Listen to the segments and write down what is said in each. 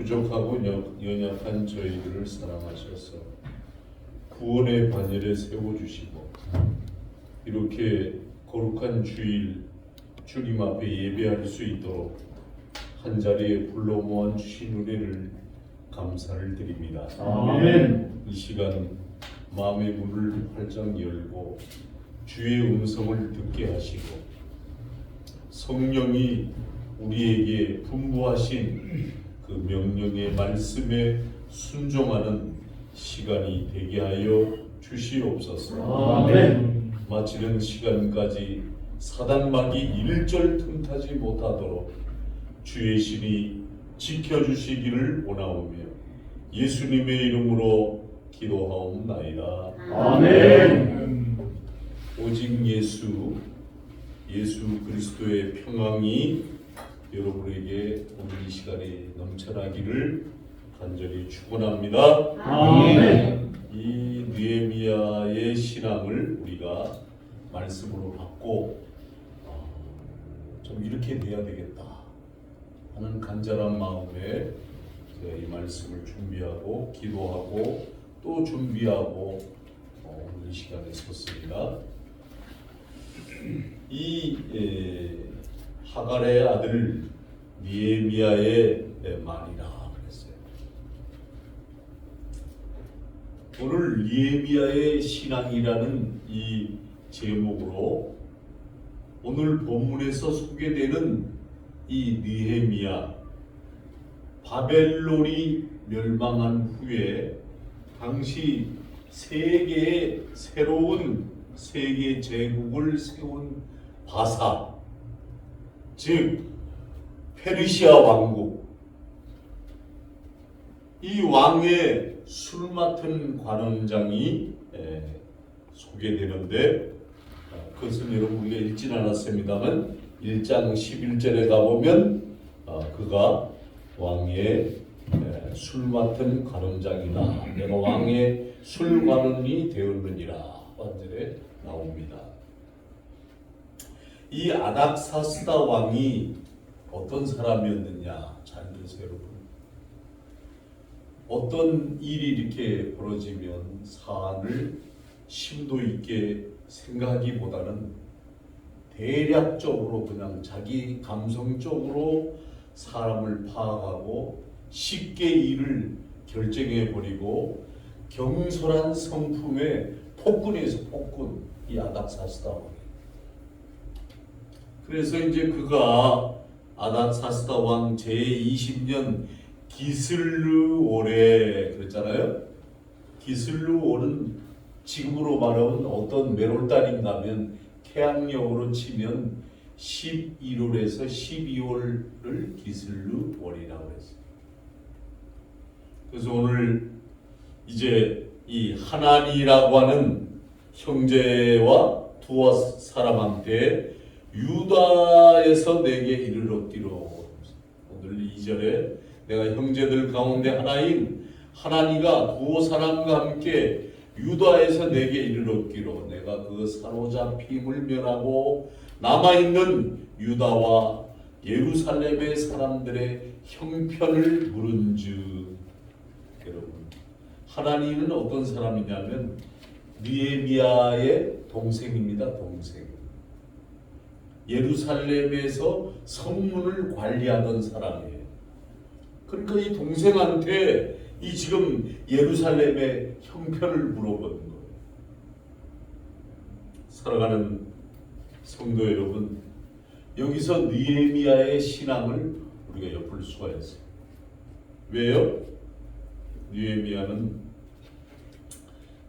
부족하고 연약한 저희들을 사랑하셔서 구원의 반열에 세워주시고 이렇게 거룩한 주일 주님 앞에 예배할 수 있도록 한자리에 불러 모아 주신 은혜를 감사를 드립니다. 아멘. 이 시간 마음의 문을 활짝 열고 주의 음성을 듣게 하시고 성령이 우리에게 분부하신 그 명령의 말씀에 순종하는 시간이 되게 하여 주시옵소서. 아멘. 마치는 시간까지 사단막이 일절 틈타지 못하도록 주의 신이 지켜주시기를 원하오며 예수님의 이름으로 기도하옵나이다. 아멘. 오직 예수 그리스도의 평강이 여러분에게 오늘 이 시간에 넘쳐나기를 간절히 축원합니다. 아멘. 이 느헤미야의 신앙을 우리가 말씀으로 받고 좀 이렇게 돼야 되겠다 하는 간절한 마음에 제가 이 말씀을 준비하고 기도하고 또 준비하고 오늘 이 시간에 섰습니다. 이 하갈의 아들 느헤미야의 말이라 그랬어요. 오늘 느헤미야의 신앙이라는 이 제목으로 오늘 본문에서 소개되는 이 느헤미야, 바벨론이 멸망한 후에 당시 세계의 새로운 세계 제국을 세운 바사, 즉 페르시아 왕국, 이 왕의 술 맡은 관원장이 소개되는데 그것은 여러분 우리가 읽진 않았습니다만 1장 11절에 가보면 그가 왕의 술 맡은 관원장이다. 내가 왕의 술 관원이 되었느니라 반절에 나옵니다. 이 아닥사스다 왕이 어떤 사람이었느냐 잘 들으세요 여러분. 어떤 일이 이렇게 벌어지면 사안을 심도 있게 생각하기보다는 대략적으로 그냥 자기 감성적으로 사람을 파악하고 쉽게 일을 결정해 버리고 경솔한 성품의 폭군에서 폭군, 이 아닥사스다 왕이. 그래서 이제 그가 아닥사스다 왕 제20년 기슬르올에 그랬잖아요. 기슬르올은 지금으로 말하면 어떤 매롤달인가 하면 태양력으로 치면 11월에서 12월을 기슬르월이라고 했어요. 그래서 오늘 이제 이 하나니라고 하는 형제와 두 사람한테 유다에서 내게 이르렀기로. 오늘 2절에 내가 형제들 가운데 하나인 하나니가 두 사람과 함께 유다에서 내게 이르렀기로 내가 그 사로잡힘을 면하고 남아있는 유다와 예루살렘의 사람들의 형편을 물은즉. 여러분, 하나니는 어떤 사람이냐면 느헤미야의 동생입니다. 동생. 예루살렘에서 성문을 관리하던 사람이에요. 그러니까 이 동생한테 이 지금 예루살렘의 형편을 물어보는 거예요. 사랑하는 성도 여러분, 여기서 느헤미야의 신앙을 우리가 엿볼 수가 있어요. 왜요? 느헤미야는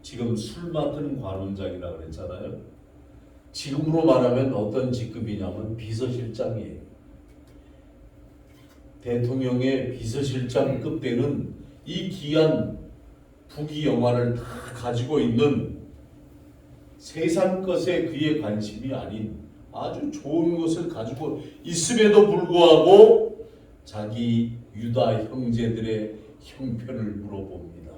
지금 술 맡은 관원장이라고 그랬잖아요. 지금으로 말하면 어떤 직급이냐면 비서실장이에요. 대통령의 비서실장급 되는 이 귀한 부귀 영화를 다 가지고 있는 세상 것에 그의 관심이 아닌 아주 좋은 것을 가지고 있음에도 불구하고 자기 유다 형제들의 형편을 물어봅니다.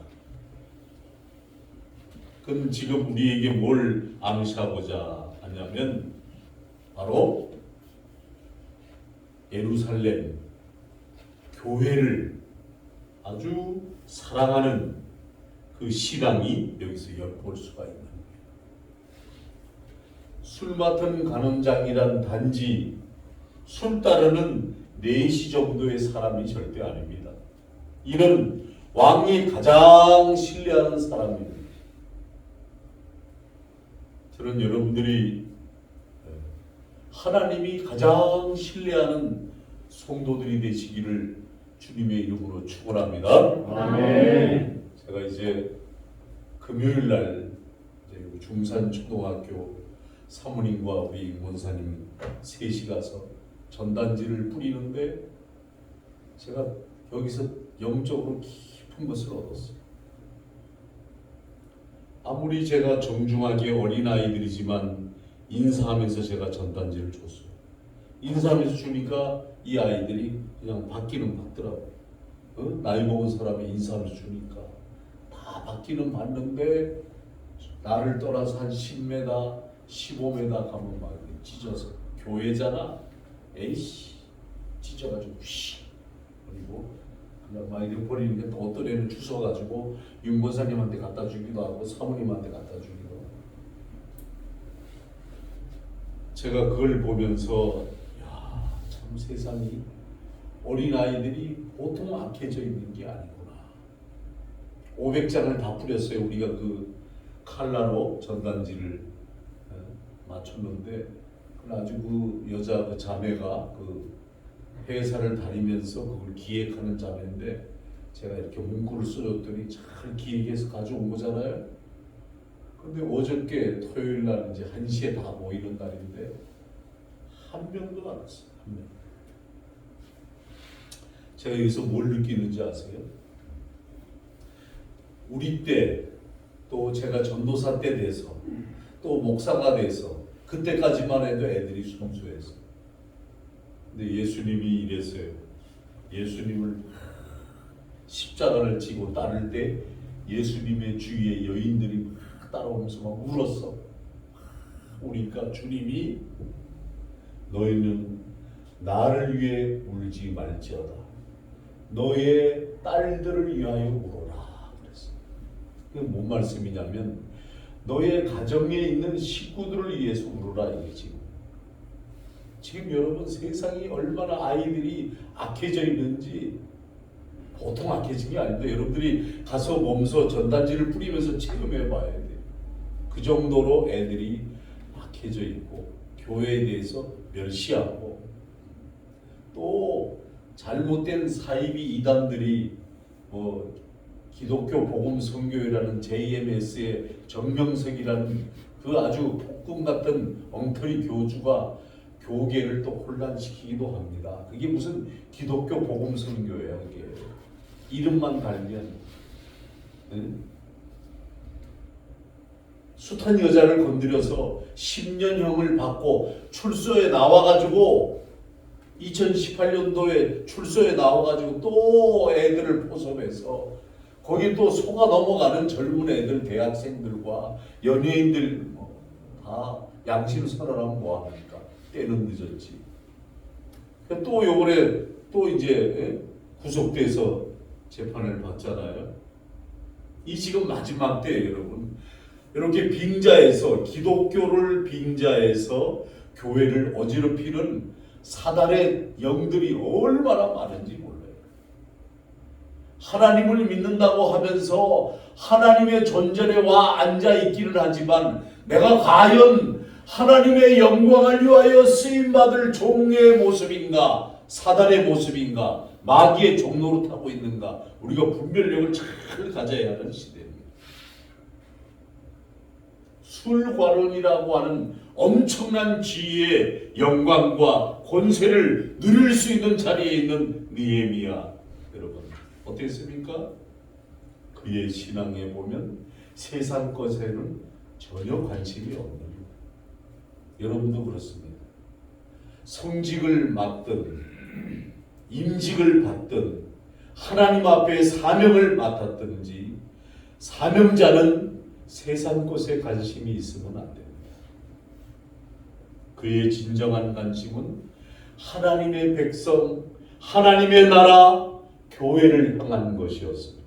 그럼 지금 우리에게 뭘 암시하고자 하냐면 바로 예루살렘 교회를 아주 사랑하는 그 신앙이 여기서 엿볼 수가 있는 거예요. 술 맡은 간원장이란 단지 술 따르는 4시 정도의 사람이 절대 아닙니다. 이는 왕이 가장 신뢰하는 사람입니다. 저는 여러분들이 하나님이 가장 신뢰하는 성도들이 되시기를 주님의 이름으로 축원합니다. 아멘. 제가 이제 금요일 날 중산초등학교 사모님과 우리 원사님 셋이 가서 전단지를 뿌리는데 제가 여기서 영적으로 깊은 것을 얻었어요. 아무리 제가 정중하게 어린아이들이지만 인사하면서 제가 전단지를 줬어요. 인사하면서 주니까 이 아이들이 그냥 받기는 받더라고요. 나이 먹은 사람이 인사하면서 주니까 다 받기는 받는데 나를 떠나서 한 10m, 15m 가면 막 찢어서 교회잖아. 에이씨 찢어가지고 휘 그리고 그냥 막 이렇게 버리는데 또 어떤 애는 주워가지고 윤권사님한테 갖다 주기도 하고 사모님한테 갖다 주기도 하고 제가 그걸 보면서 야, 참 세상이 어린아이들이 보통 악해져 있는 게 아니구나. 500장을 다 뿌렸어요. 우리가 그 칼라로 전단지를 맞췄는데 아주 그 여자 그 자매가 그 회사를 다니면서 그걸 기획하는 자매인데 제가 이렇게 문구를 써줬더니 잘 기획해서 가져온 거잖아요. 근데 어저께 토요일 날 이제 1시에 다 모이는 날인데 한 명도 안 왔어요. 한 명. 제가 여기서 뭘 느끼는지 아세요? 우리 때 또 제가 전도사 때 돼서 또 목사가 돼서 그때까지만 해도 애들이 순수했어. 근데 예수님이 이랬어요. 예수님을 십자가를 지고 따를 때 예수님의 주위에 여인들이 막 따라오면서 막 울었어. 우니까 주님이 너희는 나를 위해 울지 말지어다. 너의 딸들을 위하여 울어라. 그랬어. 그게 뭔 말씀이냐면 너의 가정에 있는 식구들을 위해서 울어라 이거지. 지금 여러분 세상이 얼마나 아이들이 악해져 있는지 보통 악해진 게 아닙니다. 여러분들이 가서 몸소 전단지를 뿌리면서 체험해 봐야 돼요. 그 정도로 애들이 악해져 있고 교회에 대해서 멸시하고 또 잘못된 사이비 이단들이 뭐 기독교 복음 선교회라는 JMS의 정명석이라는 그 아주 폭군 같은 엉터리 교주가 교계를 또 혼란시키기도 합니다. 그게 무슨 기독교 복음 선교회야 그게. 이름만 달면 응? 숱한 여자를 건드려서 10년형을 받고 출소에 나와가지고 2018년도에 출소에 나와가지고 또 애들을 포섭해서 거기 또 속아 넘어가는 젊은 애들 대학생들과 연예인들 다 양심 선언하면 뭐합니까? 때는 늦었지. 또 요번에 또 이제 구속돼서 재판을 받잖아요. 이 지금 마지막 때예요, 여러분. 이렇게 빙자해서 기독교를 빙자해서 교회를 어지럽히는 사단의 영들이 얼마나 많은지 몰라요. 하나님을 믿는다고 하면서 하나님의 존전에 와 앉아 있기는 하지만 내가 과연 하나님의 영광을 위하여 쓰임받을 종의 모습인가 사단의 모습인가 마귀의 종로로 타고 있는가 우리가 분별력을 잘 가져야 하는 시대입니다. 술관원이라고 하는 엄청난 지위의 영광과 권세를 누릴 수 있는 자리에 있는 느헤미야 여러분 어땠습니까? 그의 신앙에 보면 세상 것에는 전혀 관심이 없는 여러분도 그렇습니다. 성직을 맡든 임직을 받든 하나님 앞에 사명을 맡았든지 사명자는 세상 것에 관심이 있으면 안 됩니다. 그의 진정한 관심은 하나님의 백성, 하나님의 나라, 교회를 향한 것이었습니다.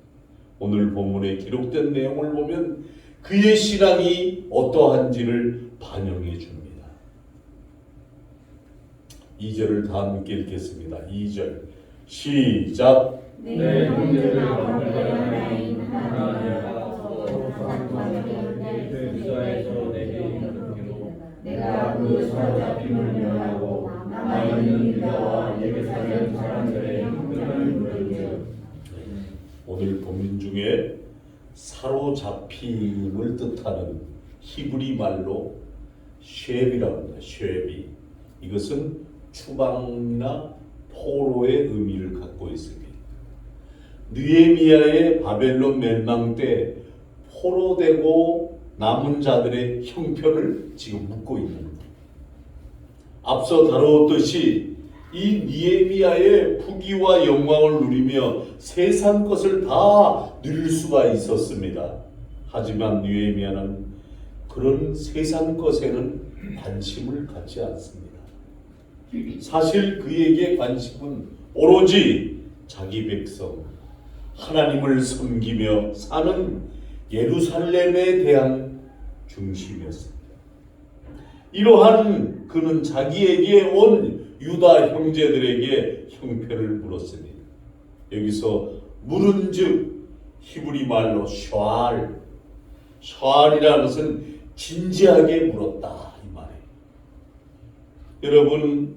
오늘 본문에 기록된 내용을 보면 그의 신앙이 어떠한지를 반영해 줍니다. 2절을 다 함께 읽겠습니다. 2절 시작. 내 형제를 방문하나니 하나님과 그리스도에서 내게 이르기로 내가 그 사로잡힘을 명하고 남아있는 유다와 예루살렘 사람들의 형편을 물은즉. 오늘 본문 중에 사로잡힘을 뜻하는 히브리 말로 쉐비라고 합니다. 쉐비. 이것은 추방이나 포로의 의미를 갖고 있습니다. 느헤미야의 바벨론 멸망 때 포로되고 남은 자들의 형편을 지금 묻고 있는 겁니다. 앞서 다루었듯이 이 느헤미야의 부귀와 영광을 누리며 세상 것을 다 누릴 수가 있었습니다. 하지만 느헤미야는 그런 세상 것에는 관심을 갖지 않습니다. 사실 그에게 관심은 오로지 자기 백성 하나님을 섬기며 사는 예루살렘에 대한 중심이었습니다. 이러한 그는 자기에게 온 유다 형제들에게 형편을 물었습니다. 여기서 물은즉 히브리 말로 샤알이라는 것은 진지하게 물었다 이 말이에요. 여러분,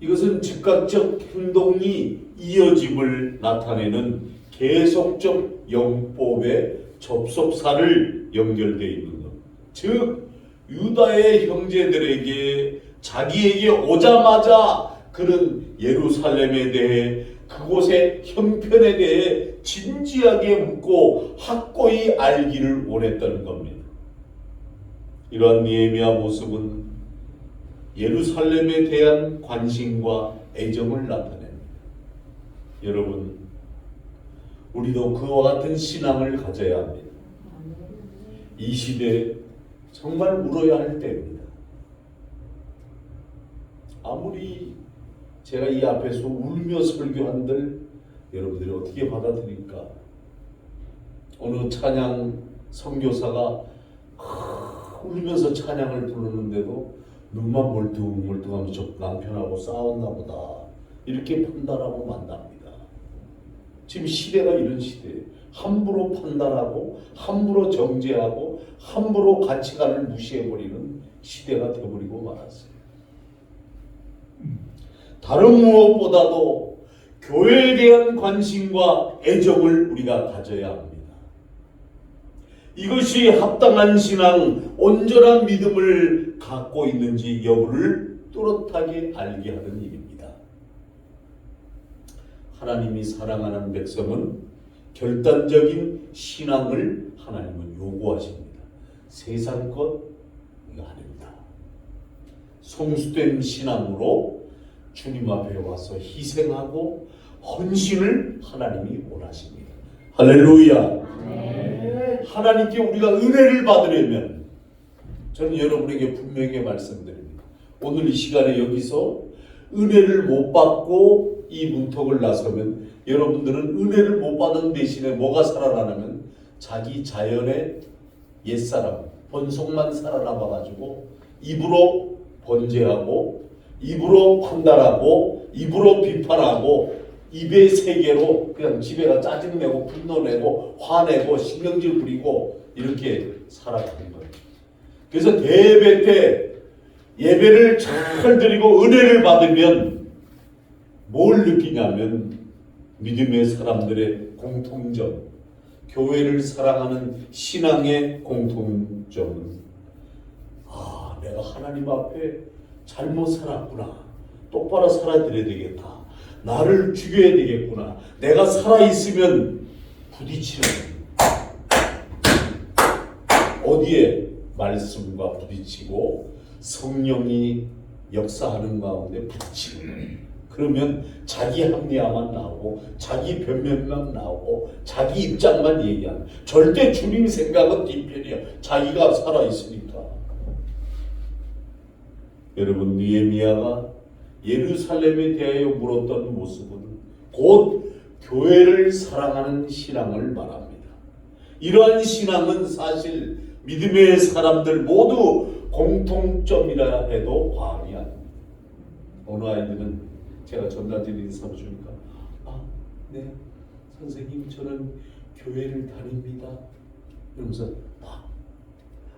이것은 즉각적 행동이 이어짐을 나타내는 계속적 영법의 접속사를 연결되어 있는 것. 즉 유다의 형제들에게 자기에게 오자마자 그는 예루살렘에 대해 그곳의 형편에 대해 진지하게 묻고 확고히 알기를 원했다는 겁니다. 이러한 느헤미야 모습은 예루살렘에 대한 관심과 애정을 나타냅니다. 여러분, 우리도 그와 같은 신앙을 가져야 합니다. 이 시대에 정말 울어야 할 때입니다. 아무리 제가 이 앞에서 울며 설교한들 여러분들이 어떻게 받아들일까? 어느 찬양 선교사가 울면서 찬양을 부르는데도 눈만 멀뚱멀뚱하면서 저 남편하고 싸웠나 보다 이렇게 판단하고 만납니다. 지금 시대가 이런 시대예요. 함부로 판단하고 함부로 정죄하고 함부로 가치관을 무시해버리는 시대가 되어버리고 말았어요. 다른 무엇보다도 교회에 대한 관심과 애정을 우리가 가져야 합니다. 이것이 합당한 신앙, 온전한 믿음을 갖고 있는지 여부를 뚜렷하게 알게 하는 일입니다. 하나님이 사랑하는 백성은 결단적인 신앙을 하나님은 요구하십니다. 세상 것 이거 아닙니다. 성수된 신앙으로 주님 앞에 와서 희생하고 헌신을 하나님이 원하십니다. 할렐루야. 하나님께 우리가 은혜를 받으려면 저는 여러분에게 분명히 말씀드립니다. 오늘 이 시간에 여기서 은혜를 못 받고 이 문턱을 나서면 여러분들은 은혜를 못 받은 대신에 뭐가 살아나냐면 자기 자연의 옛사람, 본성만 살아남아가지고 입으로 번제하고 입으로 판단하고 입으로 비판하고 입의 세계로 그냥 집에 가 짜증내고 분노내고 화내고 신경질 부리고 이렇게 살아가는 거예요. 그래서 예배 때 예배를 잘 드리고 은혜를 받으면 뭘 느끼냐면 믿음의 사람들의 공통점, 교회를 사랑하는 신앙의 공통점은 내가 하나님 앞에 잘못 살았구나. 똑바로 살아드려야 되겠다. 나를 죽여야 되겠구나. 내가 살아있으면 부딪히는 어디에? 말씀과 부딪히고 성령이 역사하는 가운데 부딪히는 거예요. 그러면 자기 합리화만 나오고 자기 변명만 나오고 자기 입장만 얘기하는, 절대 주님 생각은 뒤편이야. 자기가 살아있으니까. 여러분, 느헤미야가 예루살렘에 대하여 물었던 모습은 곧 교회를 사랑하는 신앙을 말합니다. 이러한 신앙은 사실 믿음의 사람들 모두 공통점이라 해도 과언이 아닙니다. 어느 아이들은 제가 전단지를 인사를 주니까 네 선생님 저는 교회를 다닙니다. 이러면서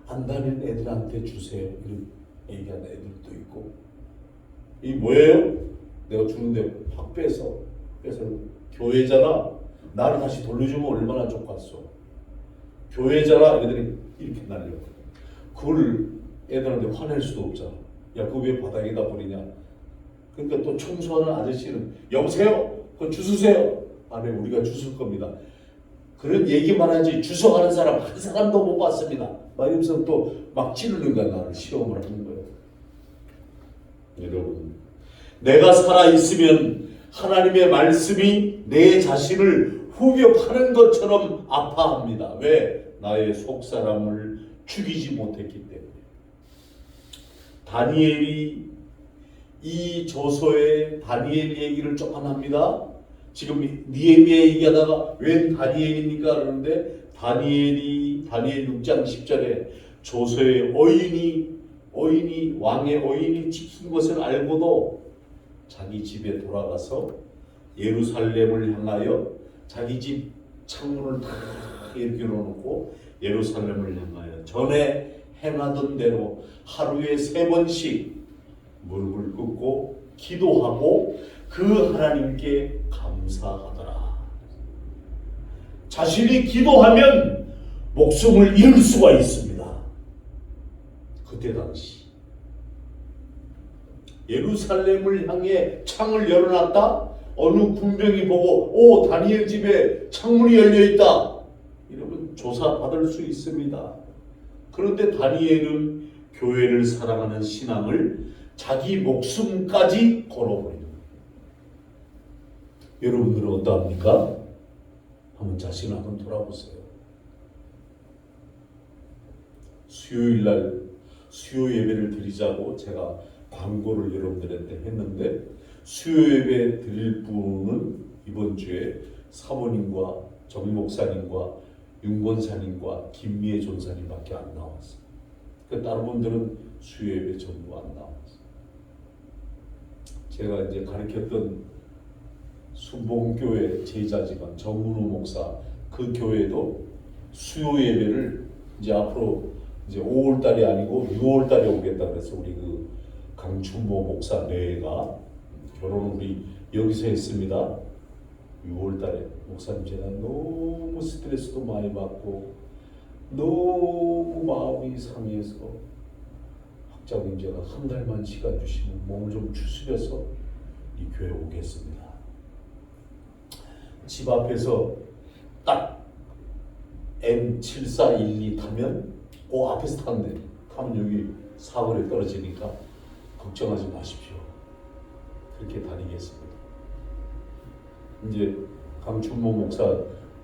안 다니는 애들한테 주세요. 이런 얘기하는 애들도 있고 이 뭐예요? 내가 주는데 확 빼서 교회잖아. 나를 다시 돌려주면 얼마나 좋겠어. 교회잖아. 애들이 이렇게 날려. 그걸 애들한테 화낼 수도 없잖아. 야 그거 왜 바닥에다 버리냐. 그러니까 또 청소하는 아저씨는 여보세요? 그거 주스세요. 네 우리가 주술 겁니다. 그런 얘기만 하지 주워가는 사람 한 사람도 못 봤습니다. 말하면서 또 막 찌르는 거야. 나를 시험을 하는 거예요. 여러분 내가 살아있으면 하나님의 말씀이 내 자신을 후벼 파는 것처럼 아파합니다. 왜? 나의 속사람을 죽이지 못했기 때문에. 다니엘이 이 조서에 다니엘 얘기를 조금 합니다. 지금 니에미야 얘기하다가 웬 다니엘입니까? 그러는데 다니엘 6장 10절에 조서의 왕의 어인이 찍힌 것을 알고도 자기 집에 돌아가서 예루살렘을 향하여 자기 집 창문을 다 이렇게 열어놓고 예루살렘을 향하여 전에 행하던 대로 하루에 3번씩 무릎을 꿇고 기도하고 그 하나님께 감사하더라. 자신이 기도하면 목숨을 잃을 수가 있습니다. 그때 당시 예루살렘을 향해 창을 열어놨다. 어느 군병이 보고 다니엘 집에 창문이 열려있다. 이러면 조사받을 수 있습니다. 그런데 다니엘은 교회를 사랑하는 신앙을 자기 목숨까지 걸어버립니다. 여러분들은 어떠합니까? 한번 자신을 한번 돌아보세요. 수요일날 수요 예배를 드리자고 제가 광고를 여러분들한테 했는데 수요 예배 드릴 분은 이번 주에 사모님과 정 목사님과 윤 권사님과 김미애 전사님밖에 안 나왔어요. 다른 분들은 수요 예배 전부 안 나왔어요. 제가 이제 가르쳤던 순복음교회 제자지만 정문호 목사 그 교회도 수요 예배를 이제 앞으로 이제 5월 달이 아니고 6월 달에 오겠다 그래서 우리 그 강춘모 목사 내가 결혼은 우리 여기서 했습니다. 6월 달에 목사님 제가 너무 스트레스도 많이 받고 너무 마음이 상해서 학자님 제가 한 달만 시간 주시면 몸을 좀 추스려서 이 교회 오겠습니다. 집 앞에서 딱 M7412 타면 그 앞에서 타면 여기 사거리에 떨어지니까 걱정하지 마십시오. 그렇게 다니겠습니다. 이제 강춘모 목사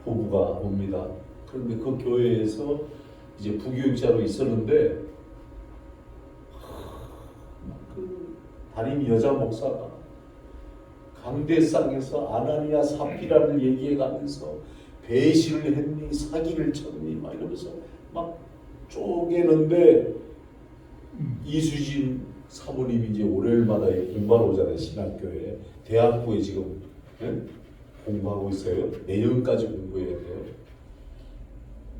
부부가 옵니다. 그런데 그 교회에서 이제 부교육자로 있었는데 그 담임 여자 목사가 강대상에서 아나니아 삽비라를 얘기해가면서 배신을 했니 사기를 쳤니 막 이러면서 막 쪼개는데 이수진 사모님이 이제 월요일마다 공부하러 오잖아요. 신학교에 대학부에 지금 공부하고 있어요. 내년까지 공부해야 돼요.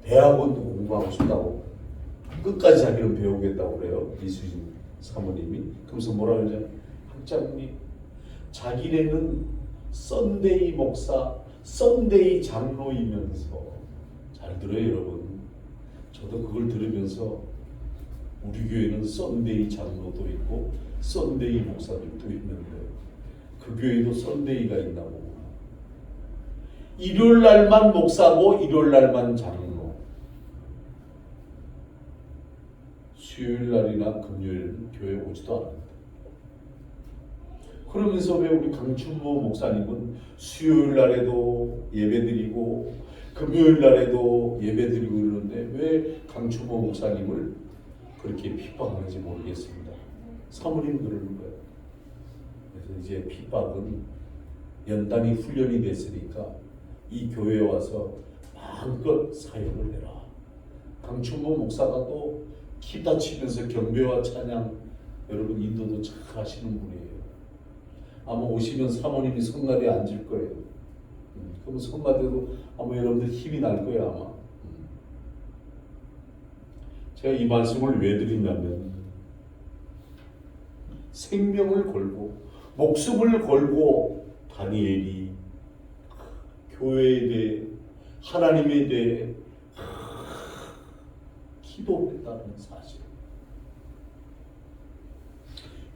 대학원도 공부하고 싶다고 끝까지 자기는 배우겠다고 그래요. 이수진 사모님이. 그러면서 뭐라 그러냐, 학장님 자기네는 썬데이 목사, 썬데이 장로이면서, 잘 들어요 여러분. 저도 그걸 들으면서 우리 교회는 썬데이 장로도 있고 썬데이 목사들도 있는데 그 교회도 썬데이가 있나 보구나. 일요일 날만 목사고 일요일 날만 장로, 수요일 날이나 금요일은 교회 오지도 않는다. 그러면서 왜 우리 강춘모 목사님은 수요일 날에도 예배드리고 금요일 날에도 예배드리고 이러는데 왜 강춘모 목사님을 그렇게 핍박하는지 모르겠습니다. 사모님 그러는 거예요. 그래서 이제 핍박은 연단이 훈련이 됐으니까 이 교회에 와서 마음껏 사역을 해라. 강충모 목사가 또 기타 치면서 경배와 찬양 여러분 인도도 잘 하시는 분이에요. 아마 오시면 사모님이 성가대에 앉을 거예요. 그럼 성가대도 아마 여러분들 힘이 날 거예요 아마. 제가 이 말씀을 왜 드리냐면 생명을 걸고 목숨을 걸고 다니엘이 교회에 대해 하나님에 대해 기도했다는 사실.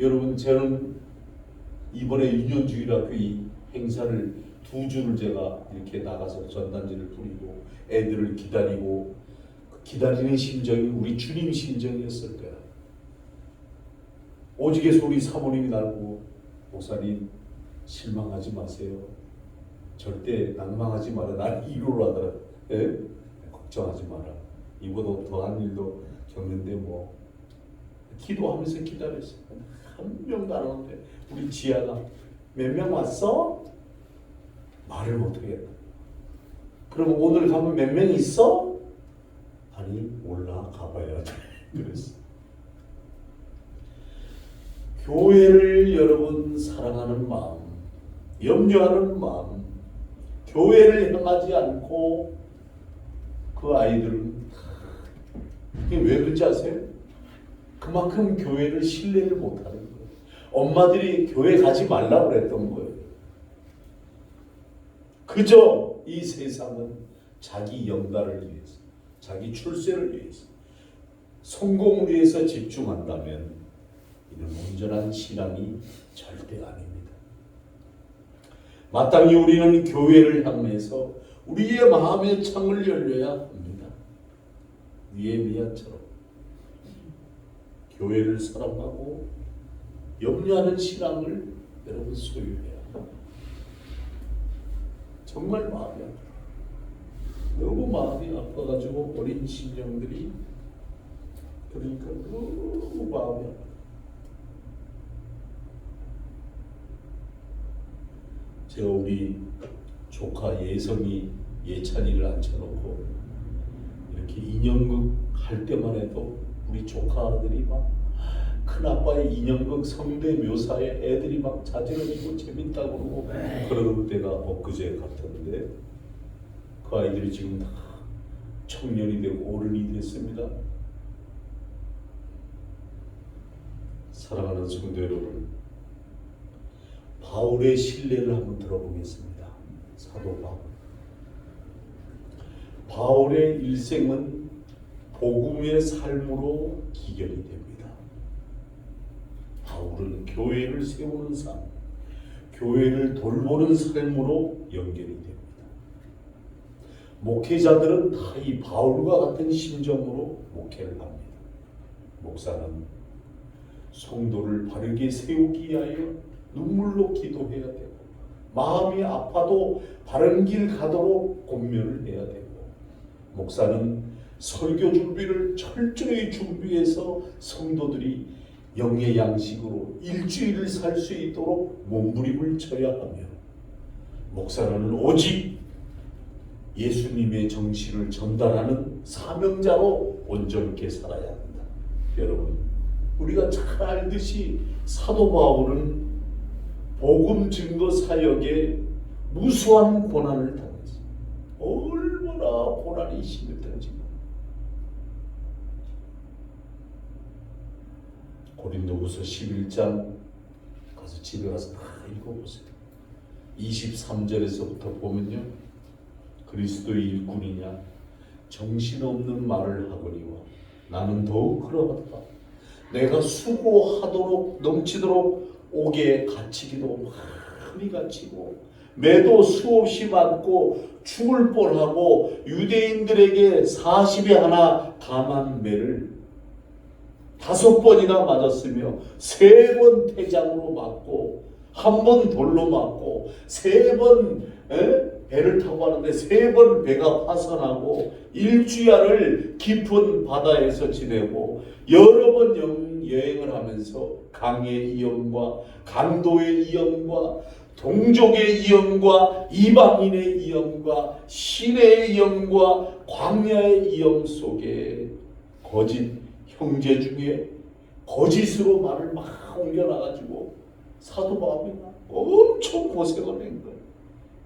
여러분 저는 이번에 유년주일학교 이 행사를 2주를 제가 이렇게 나가서 전단지를 뿌리고 애들을 기다리고 기다리는 심정이 우리 주님 심정이었을 거야. 오직에서 우리 사모님이 날 보고 목사님 실망하지 마세요. 절대 낭망하지 마라. 날 이루로 하더라. 예? 걱정하지 마라. 이보다 더한 일도 겪는데 뭐 기도하면서 기다렸어. 한 명도 안 오는데 우리 지아가 몇 명 왔어? 말을 못하겠다. 그럼 오늘 가면 몇 명 있어? 아니 올라가봐야 돼. 그랬어. 교회를 여러분 사랑하는 마음, 염려하는 마음, 교회를 향하지 않고 그 아이들은 왜 그런지 아세요? 그만큼 교회를 신뢰를 못하는 거예요. 엄마들이 교회 가지 말라고 그랬던 거예요. 그저 이 세상은 자기 영달을 위해서, 자기 출세를 위해서, 성공을 위해서 집중한다면 이는 온전한 신앙이 절대 아닙니다. 마땅히 우리는 교회를 향해서 우리의 마음의 창을 열려야 합니다. 느헤미야처럼 교회를 사랑하고 염려하는 신앙을 여러분 소유해야 합니다. 정말 마음이 아파요. 너무 마음이 아파가지고 어린 심령들이 그러니까 너무 마음이 아파요. 제가 우리 조카 예성이 예찬이를 앉혀놓고 이렇게 인형극 할 때만 해도 우리 조카들이 막 큰아빠의 인형극 성대 묘사에 애들이 막 자지러지고 재밌다고 그러고 그러는 때가 엊그제 같았는데 그 아이들이 지금 다 청년이 되고 어른이 됐습니다. 사랑하는 성도 여러분, 바울의 신뢰를 한번 들어보겠습니다. 사도 바울. 바울의 일생은 복음의 삶으로 기결이 됩니다. 바울은 교회를 세우는 삶, 교회를 돌보는 삶으로 연결이 됩니다. 목회자들은 다 이 바울과 같은 심정으로 목회를 합니다. 목사는 성도를 바르게 세우기 위하여 눈물로 기도해야 되고 마음이 아파도 바른 길 가도록 권면을 해야 되고 목사는 설교 준비를 철저히 준비해서 성도들이 영의 양식으로 일주일을 살 수 있도록 몸부림을 쳐야 하며 목사는 오직 예수님의 정신을 전달하는 사명자로 온전케 살아야 합니다. 여러분, 우리가 잘 알듯이 사도 바울은 복음 증거 사역에 무수한 고난을 당했어요. 얼마나 고난이 심했던지. 고린도후서 11장 가서 집에 가서 다 읽어보세요. 23절에서부터 보면요, 그리스도의 일꾼이냐 정신없는 말을 하거니와 나는 더욱 그러하다. 내가 수고하도록 넘치도록 옥에 갇히기도 많이 갇히고 매도 수없이 맞고 죽을 뻔하고 유대인들에게 40에 하나 감한 매를 5번이나 맞았으며 3번 태장으로 맞고 1번 돌로 맞고 3번 배를 타고 가는데 3번 배가 파손하고 일주야를 깊은 바다에서 지내고 여러 번 여행을 하면서 강의 위험과 강도의 위험과 동족의 위엄과 이방인의 위엄과 시내의 위엄과 광야의 위엄 속에 거짓 형제 중에 거짓으로 말을 막 옮겨놔가지고 사도 바울이 엄청 고생을 한 거예요.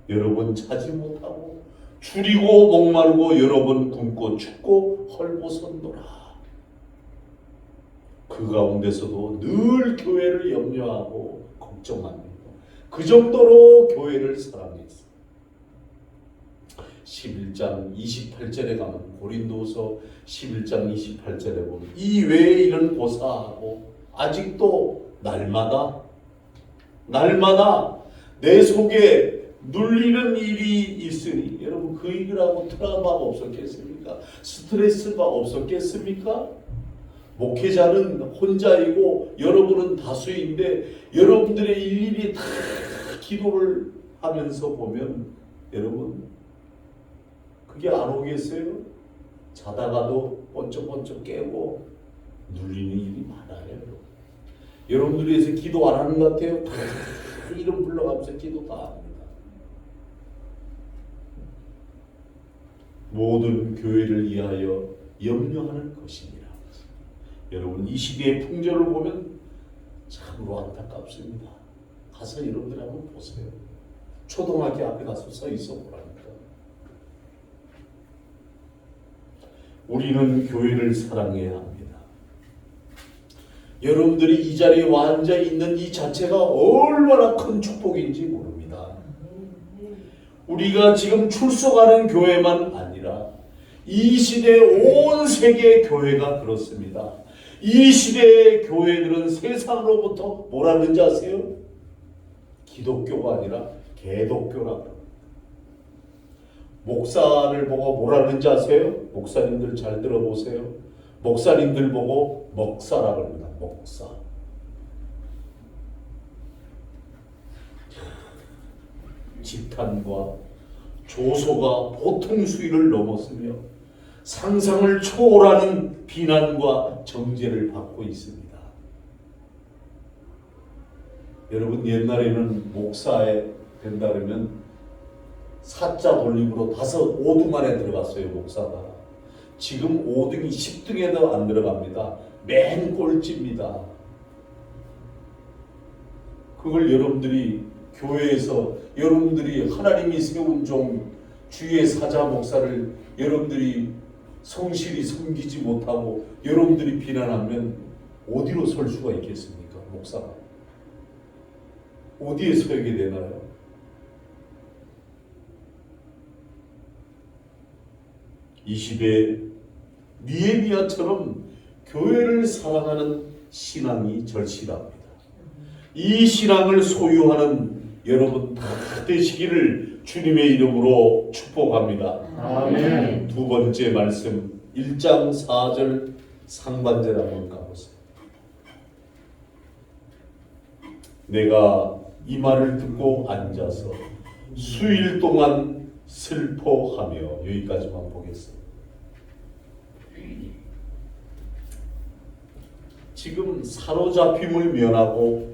여러 번 자지 못하고 줄이고 목마르고 여러 번 굶고 춥고 헐벗었노라. 그 가운데서도 늘 교회를 염려하고 걱정합니다. 그 정도로 교회를 사랑했어요. 11장 28절에 가면 고린도서 11장 28절에 보면 이 외의 일은 고사하고 아직도 날마다 내 속에 눌리는 일이 있으니 여러분 그 일이라고 트라우마가 없었겠습니까? 스트레스가 없었겠습니까? 목회자는 혼자이고 여러분은 다수인데 여러분들의 일일이 다 기도를 하면서 보면 여러분 그게 안 오겠어요? 자다가도 번쩍번쩍 깨고 눌리는 일이 많아요. 여러분들이 해서 기도 안 하는 것 같아요? 다 이름 불러가면서 기도 다 합니다. 모든 교회를 위하여 염려하는 것이니라. 여러분 이 시대의 풍조를 보면 참으로 안타깝습니다. 가서 여러분들 한번 보세요. 초등학교 앞에 가서 서 있어 보라니까. 우리는 교회를 사랑해야 합니다. 여러분들이 이 자리에 앉아 있는 이 자체가 얼마나 큰 축복인지 모릅니다. 우리가 지금 출석하는 교회만 아니라 이 시대 온 세계의 교회가 그렇습니다. 이 시대의 교회들은 세상으로부터 뭐라 그런지 아세요? 기독교가 아니라 개독교라 그럽니다. 목사를 보고 뭐라 그런지 아세요? 목사님들 잘 들어보세요. 목사님들 보고 먹사라 그럽니다. 먹사. 집단과 조소가 보통 수위를 넘었으며 상상을 초월하는 비난과 정죄를 받고 있습니다. 여러분 옛날에는 목사에 된다 그러면 사자 돌림으로 5등 안에 들어갔어요. 목사가. 지금 5등이 10등에도 안 들어갑니다. 맨 꼴찌입니다. 그걸 여러분들이 교회에서 여러분들이 하나님이 세운 종 주의 사자 목사를 여러분들이 성실히 섬기지 못하고 여러분들이 비난하면 어디로 설 수가 있겠습니까? 목사가 어디에 서게 되나요? 이 시대에 느헤미야처럼 교회를 사랑하는 신앙이 절실합니다. 이 신앙을 소유하는 여러분 다 되시기를 주님의 이름으로 축복합니다. 아멘. 두 번째 말씀 1장 4절 상반절 한번 가보세요. 내가 이 말을 듣고 앉아서 수일 동안 슬퍼하며 여기까지만 보겠습니다. 지금 사로잡힘을 면하고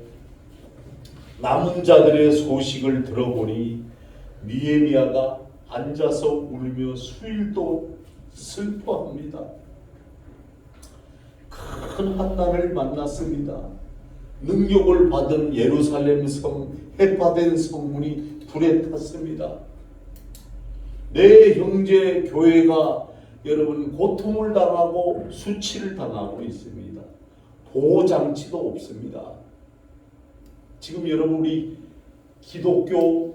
남은 자들의 소식을 들어보니 느헤미야가 앉아서 울며 수일도 슬퍼합니다. 큰 환난을 만났습니다. 능력을 받은 예루살렘 성, 해파된 성문이 불에 탔습니다. 내 형제 교회가 여러분 고통을 당하고 수치를 당하고 있습니다. 보호장치도 없습니다. 지금 여러분 우리 기독교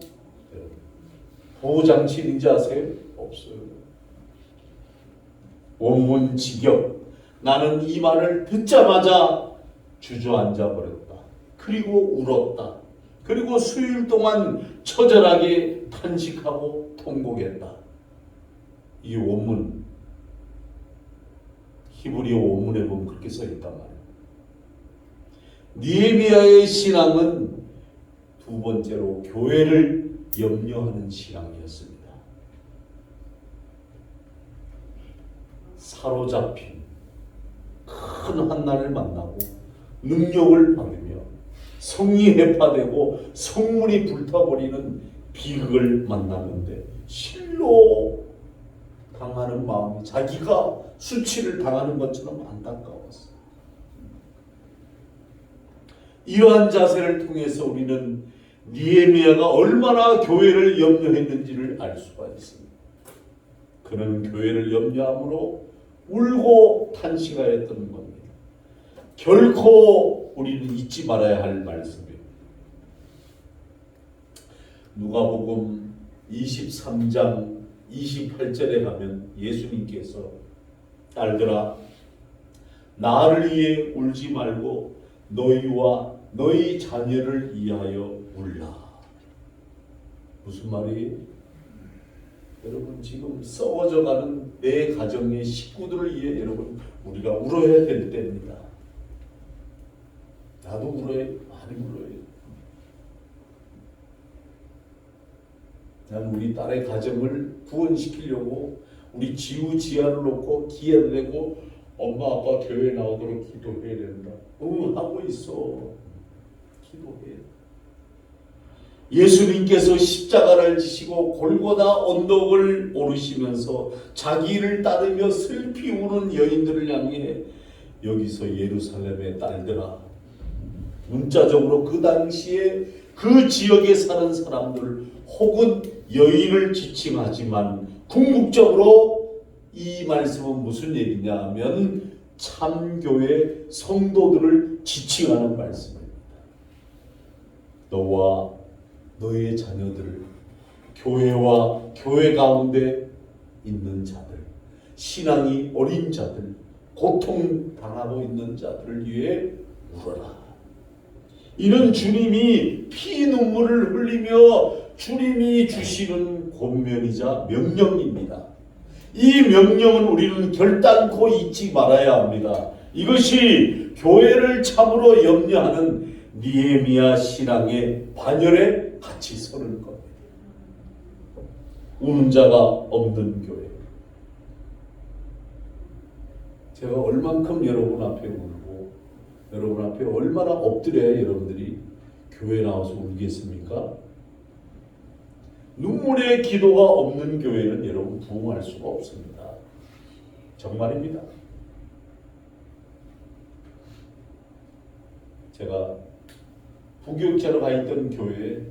보호장치 있는지 아세요? 없어요. 원문 직역. 나는 이 말을 듣자마자 주저앉아 버렸다. 그리고 울었다. 그리고 수일 동안 처절하게 탄식하고 통곡했다. 이 원문 히브리어 원문에 보면 그렇게 써 있단 말이에요. 느헤미야의 신앙은 두 번째로 교회를 염려하는 신앙이었습니다. 사로잡힌 큰 환난을 만나고 능력을 받으며 성이 해파되고 성문이 불타버리는 비극을 만났는데 실로 당하는 마음이 자기가 수치를 당하는 것처럼 안타까웠어. 이러한 자세를 통해서 우리는 느헤미야가 얼마나 교회를 염려했는지를 알 수가 있습니다. 그는 교회를 염려함으로 울고 탄식하였던 겁니다. 결코 우리는 잊지 말아야 할 말씀이에요. 누가복음 23장 28절에 가면 예수님께서 딸들아 나를 위해 울지 말고 너희와 너희 자녀를 위하여 울라. 무슨 말이에요? 여러분 지금 썩어져가는 내 가정의 식구들을 위해 여러분 우리가 울어야 될 때입니다. 나도 울어야 많이 울어요. 난 우리 딸의 가정을 구원시키려고 우리 지우지하를 놓고 기회를 내고 엄마 아빠 교회 나오도록 기도해야 된다. 하고 있어. 기도해. 예수님께서 십자가를 지시고 골고다 언덕을 오르시면서 자기를 따르며 슬피 우는 여인들을 향해 여기서 예루살렘의 딸들아, 문자적으로 그 당시에 그 지역에 사는 사람들 혹은 여인을 지칭하지만 궁극적으로 이 말씀은 무슨 얘기냐 하면 참교회 성도들을 지칭하는 말씀입니다. 너와 너의 자녀들, 교회와 교회 가운데 있는 자들, 신앙이 어린 자들, 고통당하고 있는 자들을 위해 울어라. 이는 주님이 피 눈물을 흘리며 주님이 주시는 권면이자 명령입니다. 이 명령은 우리는 결단코 잊지 말아야 합니다. 이것이 교회를 참으로 염려하는 느헤미야 신앙의 반열에 같이 서는 겁니다. 우는 자가 없는 교회. 제가 얼만큼 여러분 앞에 울고 여러분 앞에 얼마나 엎드려야 여러분들이 교회 나와서 울겠습니까? 눈물의 기도가 없는 교회는 여러분 부흥할 수가 없습니다. 정말입니다. 제가 부교육자로 가 있던 교회에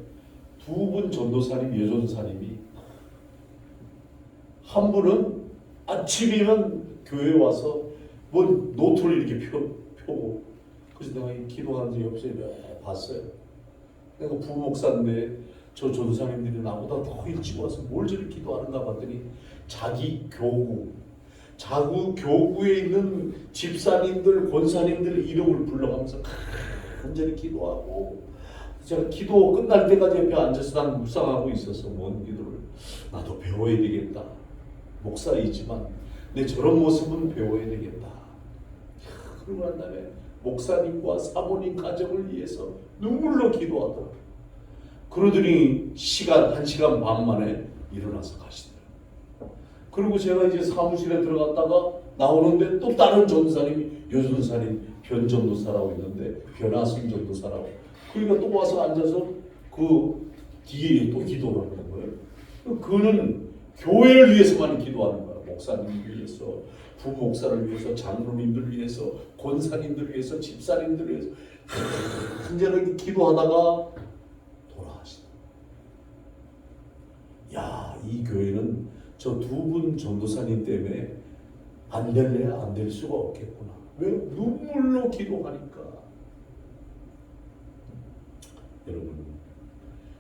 두 분 전도사님, 여전사님이 한 분은 아침이면 교회에 와서 뭔 노트를 이렇게 펴고 그래서 내가 기도하는 적이 없어요. 봤어요. 내가 부목사인데 저 전도사님들이 나보다 더 일찍 와서 뭘 저리 기도하는가 봤더니 자기 교구에 있는 집사님들, 권사님들 이름을 불러가면서 간절히 기도하고 제가 기도 끝날 때까지 옆에 앉아서 난 묵상하고 있었어. 뭔 기도를 나도 배워야 되겠다. 목사이지만 내 저런 모습은 배워야 되겠다. 그러고 난 다음에 목사님과 사모님 가정을 위해서 눈물로 기도하더라. 그러더니 1시간 반 만에 일어나서 가시더라고요. 그리고 제가 이제 사무실에 들어갔다가 나오는데 또 다른 전도사님이 여전사님 변전도사라고 있는데 변화승 전도사라고 그러니까 또 와서 앉아서 그 뒤에 또 기도를 하는 거예요. 그는 교회를 위해서만 기도하는 거야. 목사님을 위해서, 부목사를 위해서, 장로님들을 위해서, 권사님들을 위해서, 집사님들을 위해서 간절하게 기도하다가 돌아가시다. 야, 이 교회는 저 두 분 전도사님 때문에 안 될래야 안 될 수가 없겠구나. 왜? 눈물로 기도하니까. 여러분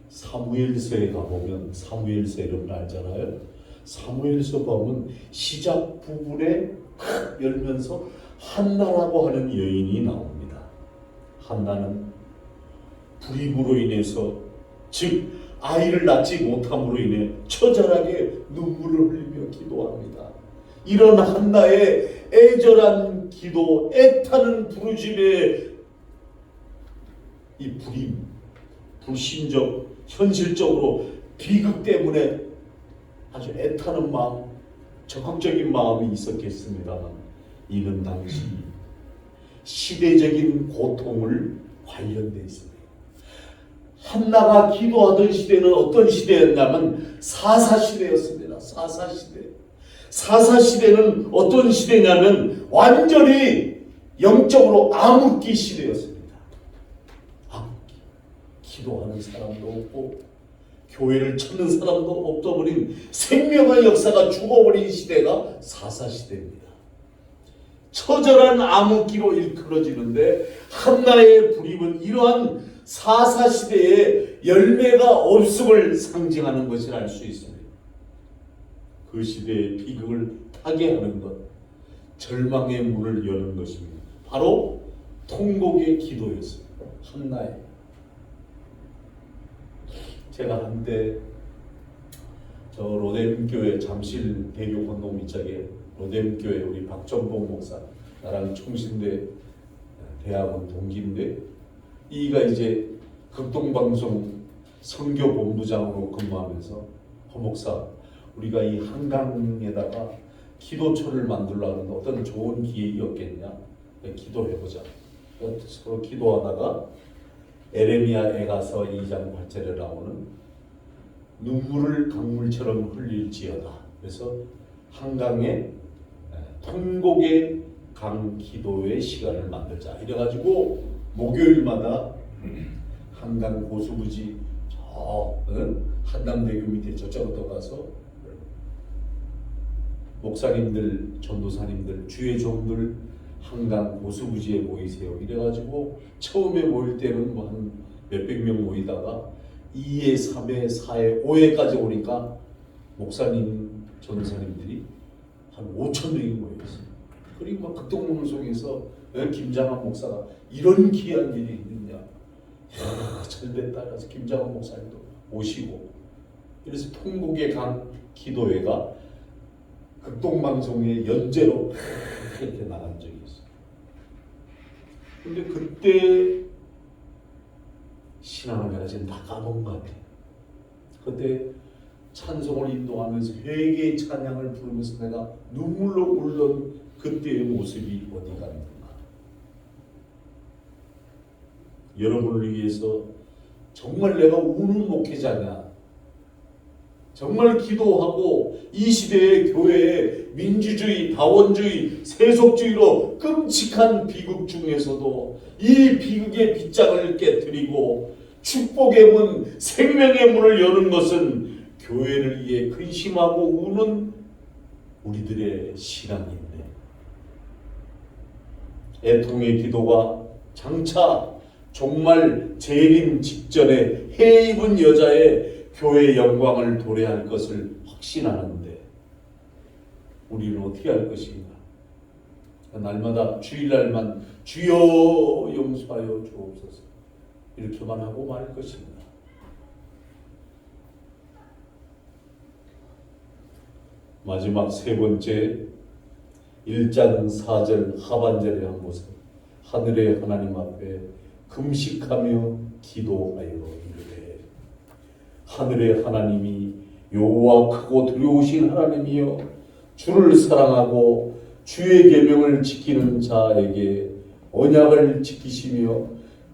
사무엘서에 가보면 사무엘서 여러분 알잖아요. 사무엘서 보면 시작 부분에 탁 열면서 한나라고 하는 여인이 나옵니다. 한나는 불임으로 인해서 즉 아이를 낳지 못함으로 인해 처절하게 눈물을 흘리며 기도합니다. 이런 한나의 애절한 기도, 애타는 부르짖음의 이 불신적, 현실적으로 비극 때문에 아주 애타는 마음, 적극적인 마음이 있었겠습니다만 이는 당시 시대적인 고통을 관련되어 있습니다. 한나가 기도하던 시대는 어떤 시대였냐면 사사시대였습니다. 사사시대. 사사시대는 어떤 시대냐면 완전히 영적으로 암흑기 시대였습니다. 암흑기. 기도하는 사람도 없고 교회를 찾는 사람도 없어버린 생명의 역사가 죽어버린 시대가 사사시대입니다. 처절한 암흑기로 일컬어지는데 한나의 불임은 이러한 사사시대에 열매가 없음을 상징하는 것을 알 수 있습니다. 그 시대의 비극을 타개하는 것, 절망의 문을 여는 것입니다. 바로 통곡의 기도였습니다. 한나의. 제가 한때 저 로뎀교회 잠실 대교 건너 밑짝에 로뎀교회 우리 박전봉 목사 나랑 총신대 대학원 동기인데 이가 이제 극동방송 선교본부장으로 근무하면서 허 목사 우리가 이 한강에다가 기도처를 만들려고 하는데 어떤 좋은 기회였겠냐 기도해보자. 서로 기도하다가 에레미야에 가서 2장 8절에 나오는 눈물을 강물처럼 흘릴지어다. 그래서 한강에 통곡의 강 기도의 시간을 만들자. 이래가지고 목요일마다 한강 고수부지 저 한남대교 밑에 저쪽으로 가서 목사님들, 전도사님들, 주의 종들 한강 고수부지에 모이세요. 이래가지고 처음에 모일 때는 뭐 한 몇백 명 모이다가 2회, 3회, 4회, 5회까지 오니까 목사님, 전도사님들이 한 5천 명이 모였어요. 그리고 막 극동방송에서 김장한 목사가 이런 귀한 일이 있느냐. 야, 잘됐다. 그래서 김장한 목사님도 오시고. 그래서 통곡의 강 기도회가 극동방송의 연재로 이렇게 나간 적이 있어요. 근데 그때 신앙을 내가 지금 다 까먹은 것 같아요. 그때 찬송을 인도하면서 회개의 찬양을 부르면서 내가 눈물로 울던 그때의 모습이 어디 갔는가. 여러분을 위해서 정말 내가 우는 목회자냐, 정말 기도하고 이 시대의 교회에 민주주의, 다원주의, 세속주의로 끔찍한 비극 중에서도 이 비극의 빗장을 깨뜨리고 축복의 문, 생명의 문을 여는 것은 교회를 위해 근심하고 우는 우리들의 신앙인데, 애통의 기도가 장차 정말 재림 직전에 해 입은 여자의 교회의 영광을 도래할 것을 확신하는데 우리는 어떻게 할 것인가? 날마다 주일날만 주여 용서하여 주옵소서 이렇게만 하고 말 것인가? 마지막 세 번째 1장 4절 하반절에 한 곳은 하늘의 하나님 앞에 금식하며 기도하여 이르되, 하늘의 하나님이 여호와 크고 두려우신 하나님이여, 주를 사랑하고 주의 계명을 지키는 자에게 언약을 지키시며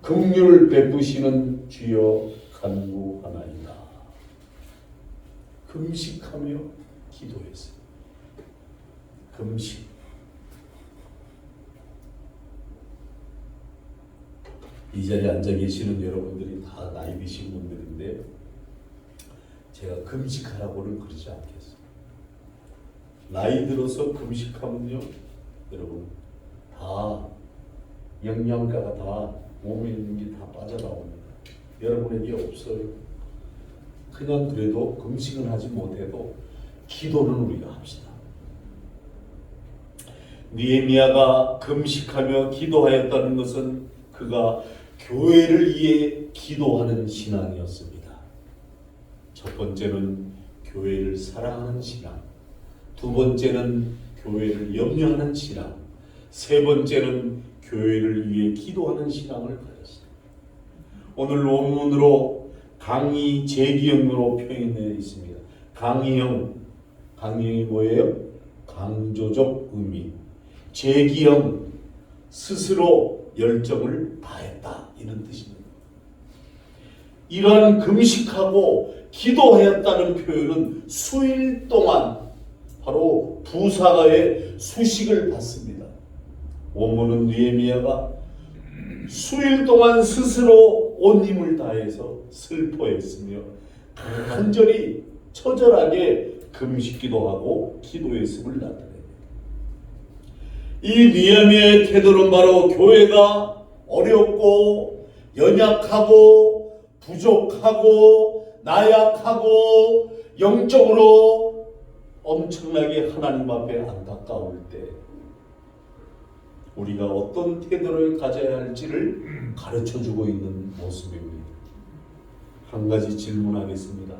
긍휼을 베푸시는 주여 간구하나이다. 금식하며 기도했어요. 금식. 이 자리에 앉아 계시는 여러분들이 다 나이 드신 분들인데 제가 금식하라고는 그러지 않겠어요. 나이 들어서 금식하면요, 여러분 다 영양가가 다 몸에 있는 게 다 빠져나옵니다. 여러분에게 없어요. 그냥 그래도 금식은 하지 못해도 기도는 우리가 합시다. 느헤미야가 금식하며 기도하였다는 것은 그가 교회를 위해 기도하는 신앙이었습니다. 첫 번째는 교회를 사랑하는 신앙, 두 번째는 교회를 염려하는 신앙, 세 번째는 교회를 위해 기도하는 신앙을 가졌습니다. 오늘 원문으로 강의 제기형으로 표현되어 있습니다. 강의형이 뭐예요? 강조적 의미. 제기형, 스스로 열정을 다했다, 이런 뜻입니다. 이러한 금식하고 기도하였다는 표현은 수일 동안 바로 부사가의 수식을 받습니다. 원문은 느헤미야가 수일 동안 스스로 온 힘을 다해서 슬퍼했으며 간절히 처절하게 금식기도 하고 기도했음을 나타냅니다. 이 느헤미야의 태도는 바로 교회가 어렵고 연약하고 부족하고 나약하고 영적으로 엄청나게 하나님 앞에 안타까울 때 우리가 어떤 태도를 가져야 할지를 가르쳐주고 있는 모습입니다. 한 가지 질문하겠습니다.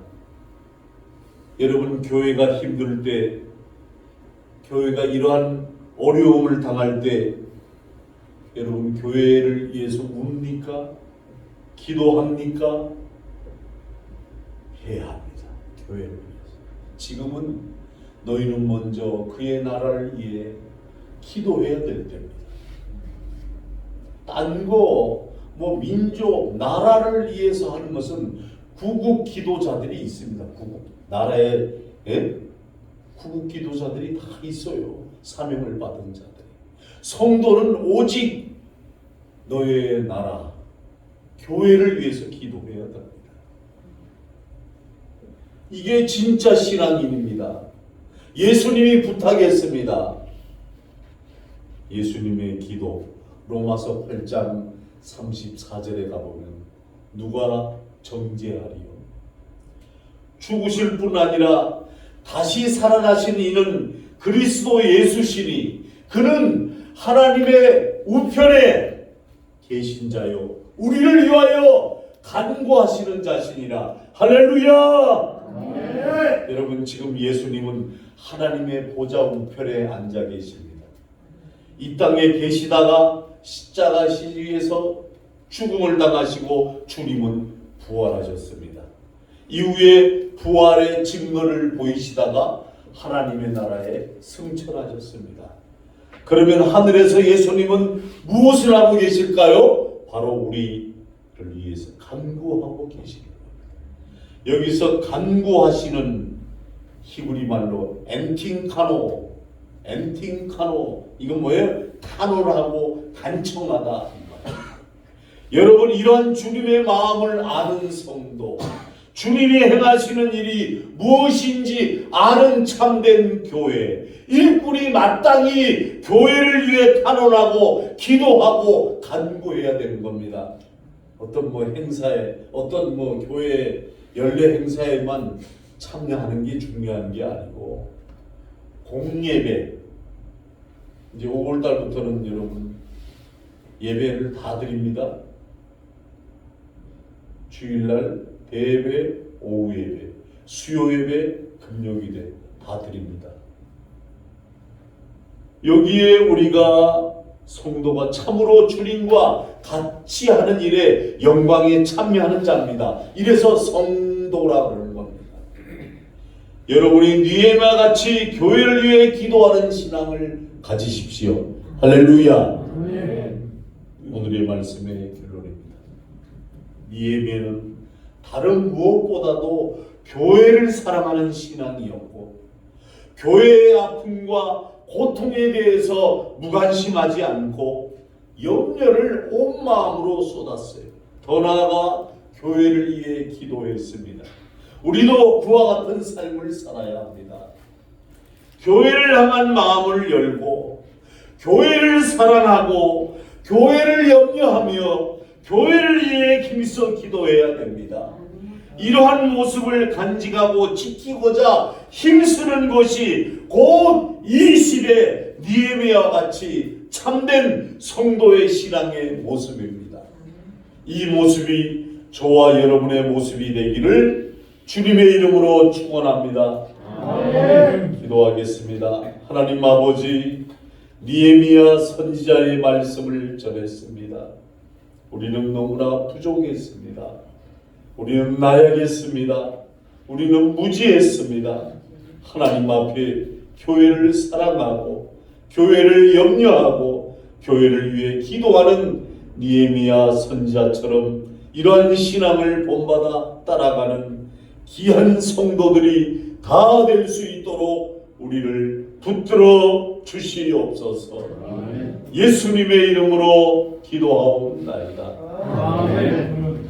여러분, 교회가 힘들 때, 교회가 이러한 어려움을 당할 때 여러분 교회를 위해서 웁니까? 기도합니까? 해야 합니다. 교회를 위해서. 지금은 너희는 먼저 그의 나라를 위해 기도해야 될 때입니다. 딴 거, 민족, 나라를 위해서 하는 것은 구국 기도자들이 있습니다. 나라에 구국 기도자들이 다 있어요. 사명을 받은 자들이. 성도는 오직 너의 나라, 교회를 위해서 기도해야 됩니다. 이게 진짜 신앙인입니다. 예수님이 부탁했습니다. 예수님의 기도, 로마서 8장 34절에 가보면 누가 정죄하리요? 죽으실 뿐 아니라 다시 살아나신 이는 그리스도 예수시니 그는 하나님의 우편에 계신 자요 우리를 위하여 간구하시는 자신이라. 할렐루야. 네. 여러분, 지금 예수님은 하나님의 보좌 우편에 앉아 계십니다. 이 땅에 계시다가 십자가 시위에서 죽음을 당하시고 주님은 부활하셨습니다. 이후에 부활의 증거를 보이시다가 하나님의 나라에 승천하셨습니다. 그러면 하늘에서 예수님은 무엇을 하고 계실까요? 바로 우리를 위해서 간구하고 계십니다. 여기서 간구하시는 히브리 말로 엔팅카노, 이건 뭐예요? 탄원하고 간청하다. 여러분, 이러한 주님의 마음을 아는 성도, 주님이 행하시는 일이 무엇인지 아는 참된 교회, 일꾼이 마땅히 교회를 위해 탄원하고 기도하고 간구해야 되는 겁니다. 어떤 행사에, 어떤 교회 연례 행사에만 참여하는 게 중요한 게 아니고, 공예배, 이제 5월달부터는 여러분 예배를 다 드립니다. 주일날 대예배, 오후 예배, 수요 예배, 금요 기대 다 드립니다. 여기에 우리가 성도가 참으로 주님과 같이 하는 일에 영광에 참여하는 자입니다. 이래서 성도라 그러는 겁니다. 여러분이 느헤미야 같이 교회를 위해 기도하는 신앙을 가지십시오. 할렐루야. 오늘의 말씀의 결론입니다. 느헤미야는 다른 무엇보다도 교회를 사랑하는 신앙이었고, 교회의 아픔과 고통에 대해서 무관심하지 않고 염려를 온 마음으로 쏟았어요. 더 나아가 교회를 위해 기도했습니다. 우리도 그와 같은 삶을 살아야 합니다. 교회를 향한 마음을 열고 교회를 사랑하고 교회를 염려하며 교회를 위해 힘써 기도해야 됩니다. 이러한 모습을 간직하고 지키고자 힘쓰는 것이 곧 이 시대 느헤미야와 같이 참된 성도의 신앙의 모습입니다. 이 모습이 저와 여러분의 모습이 되기를 주님의 이름으로 축원합니다. 기도하겠습니다. 하나님 아버지, 느헤미야 선지자의 말씀을 전했습니다. 우리는 너무나 부족했습니다. 우리는 나약했습니다. 우리는 무지했습니다. 하나님 앞에 교회를 사랑하고 교회를 염려하고 교회를 위해 기도하는 느헤미야 선지자처럼 이러한 신앙을 본받아 따라가는 귀한 성도들이 다 될 수 있도록 우리를 붙들어 주시옵소서. 예수님의 이름으로 기도하옵나이다. 아멘.